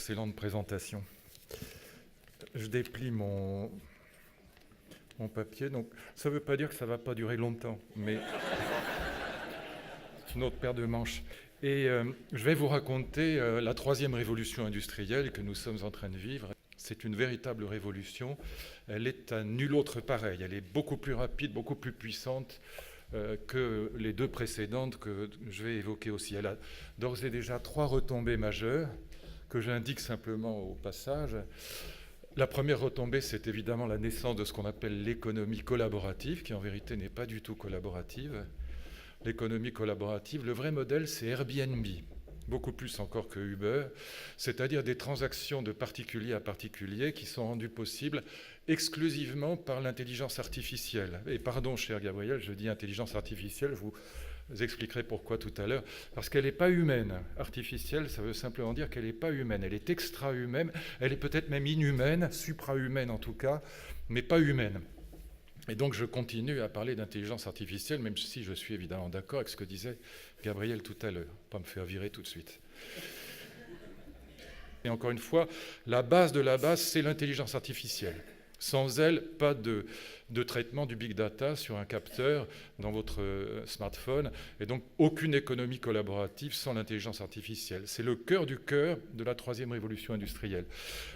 excellente présentation. Je déplie mon papier, donc ça ne veut pas dire que ça ne va pas durer longtemps, mais c'est une autre paire de manches. Et je vais vous raconter la troisième révolution industrielle que nous sommes en train de vivre. C'est une véritable révolution. Elle est à nul autre pareil. Elle est beaucoup plus rapide, beaucoup plus puissante que les deux précédentes que je vais évoquer aussi. Elle a d'ores et déjà 3 retombées majeures que j'indique simplement au passage. La première retombée, c'est évidemment la naissance de ce qu'on appelle l'économie collaborative, qui en vérité n'est pas du tout collaborative. L'économie collaborative, le vrai modèle, c'est Airbnb, beaucoup plus encore que Uber, c'est-à-dire des transactions de particulier à particulier qui sont rendues possibles exclusivement par l'intelligence artificielle. Et pardon, cher Gabriel, je dis intelligence artificielle, je vous expliquerai pourquoi tout à l'heure, parce qu'elle n'est pas humaine. Artificielle, ça veut simplement dire qu'elle n'est pas humaine, elle est extra-humaine, elle est peut-être même inhumaine, supra-humaine en tout cas, mais pas humaine. Et donc je continue à parler d'intelligence artificielle, même si je suis évidemment d'accord avec ce que disait Gabriel tout à l'heure. Pas me faire virer tout de suite. Et encore une fois, la base de la base, c'est l'intelligence artificielle. Sans elle, pas de traitement du big data sur un capteur dans votre smartphone, et donc aucune économie collaborative sans l'intelligence artificielle. C'est le cœur du cœur de la troisième révolution industrielle.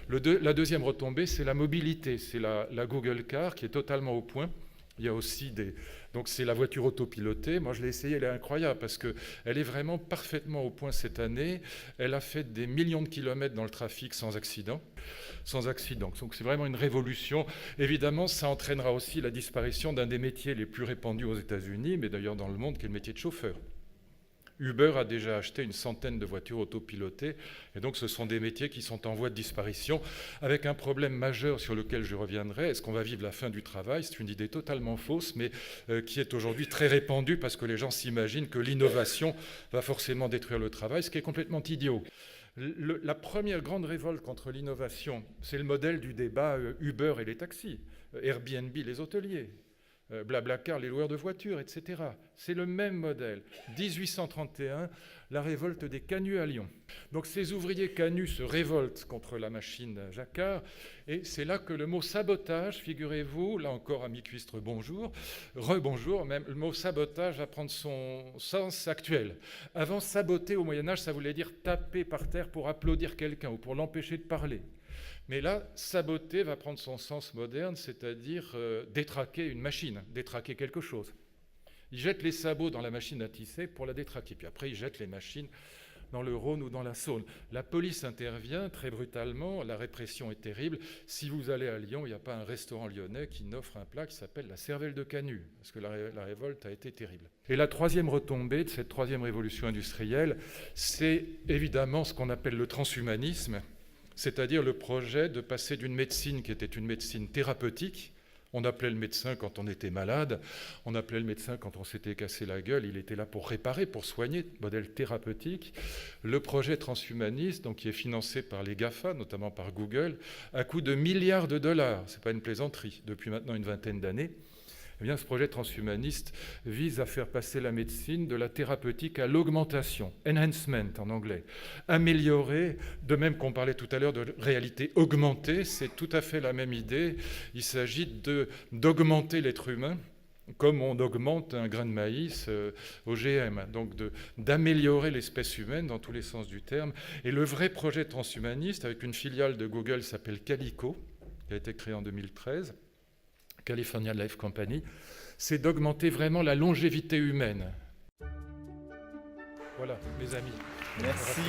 La deuxième retombée, c'est la mobilité, c'est la Google Car qui est totalement au point. Il y a aussi donc c'est la voiture autopilotée. Moi, je l'ai essayée, elle est incroyable parce qu'elle est vraiment parfaitement au point cette année. Elle a fait des millions de kilomètres dans le trafic sans accident. Donc c'est vraiment une révolution. Évidemment, ça entraînera aussi la disparition d'un des métiers les plus répandus aux États-Unis, mais d'ailleurs dans le monde, qui est le métier de chauffeur. Uber a déjà acheté une centaine de voitures autopilotées, et donc ce sont des métiers qui sont en voie de disparition, avec un problème majeur sur lequel je reviendrai. Est-ce qu'on va vivre la fin du travail? C'est une idée totalement fausse, mais qui est aujourd'hui très répandue, parce que les gens s'imaginent que l'innovation va forcément détruire le travail, ce qui est complètement idiot. La première grande révolte contre l'innovation, c'est le modèle du débat Uber et les taxis, Airbnb les hôteliers, Blablacar les loueurs de voitures, etc. C'est le même modèle. 1831, la révolte des canuts à Lyon. Donc ces ouvriers canuts se révoltent contre la machine Jacquard, et c'est là que le mot sabotage, figurez-vous, là encore ami cuistre, bonjour, rebonjour, même le mot sabotage va prendre son sens actuel. Avant, saboter au Moyen-Âge, ça voulait dire taper par terre pour applaudir quelqu'un ou pour l'empêcher de parler. Mais là, saboter va prendre son sens moderne, c'est-à-dire détraquer une machine, détraquer quelque chose. Ils jettent les sabots dans la machine à tisser pour la détraquer, puis après ils jettent les machines dans le Rhône ou dans la Saône. La police intervient très brutalement, la répression est terrible. Si vous allez à Lyon, il n'y a pas un restaurant lyonnais qui n'offre un plat qui s'appelle la cervelle de canut, parce que la révolte a été terrible. Et la troisième retombée de cette troisième révolution industrielle, c'est évidemment ce qu'on appelle le transhumanisme, c'est-à-dire le projet de passer d'une médecine qui était une médecine thérapeutique. On appelait le médecin quand on était malade, on appelait le médecin quand on s'était cassé la gueule, il était là pour réparer, pour soigner, modèle thérapeutique. Le projet transhumaniste, donc, qui est financé par les GAFA, notamment par Google, à coût de milliards de dollars, ce n'est pas une plaisanterie, depuis maintenant une vingtaine d'années. Eh bien, ce projet transhumaniste vise à faire passer la médecine de la thérapeutique à l'augmentation, enhancement en anglais. Améliorer, de même qu'on parlait tout à l'heure de réalité augmentée, c'est tout à fait la même idée. Il s'agit d'augmenter l'être humain, comme on augmente un grain de maïs OGM, donc d'améliorer l'espèce humaine dans tous les sens du terme. Et le vrai projet transhumaniste, avec une filiale de Google, s'appelle Calico, qui a été créée en 2013, California Life Company, c'est d'augmenter vraiment la longévité humaine. Voilà, mes amis. Merci.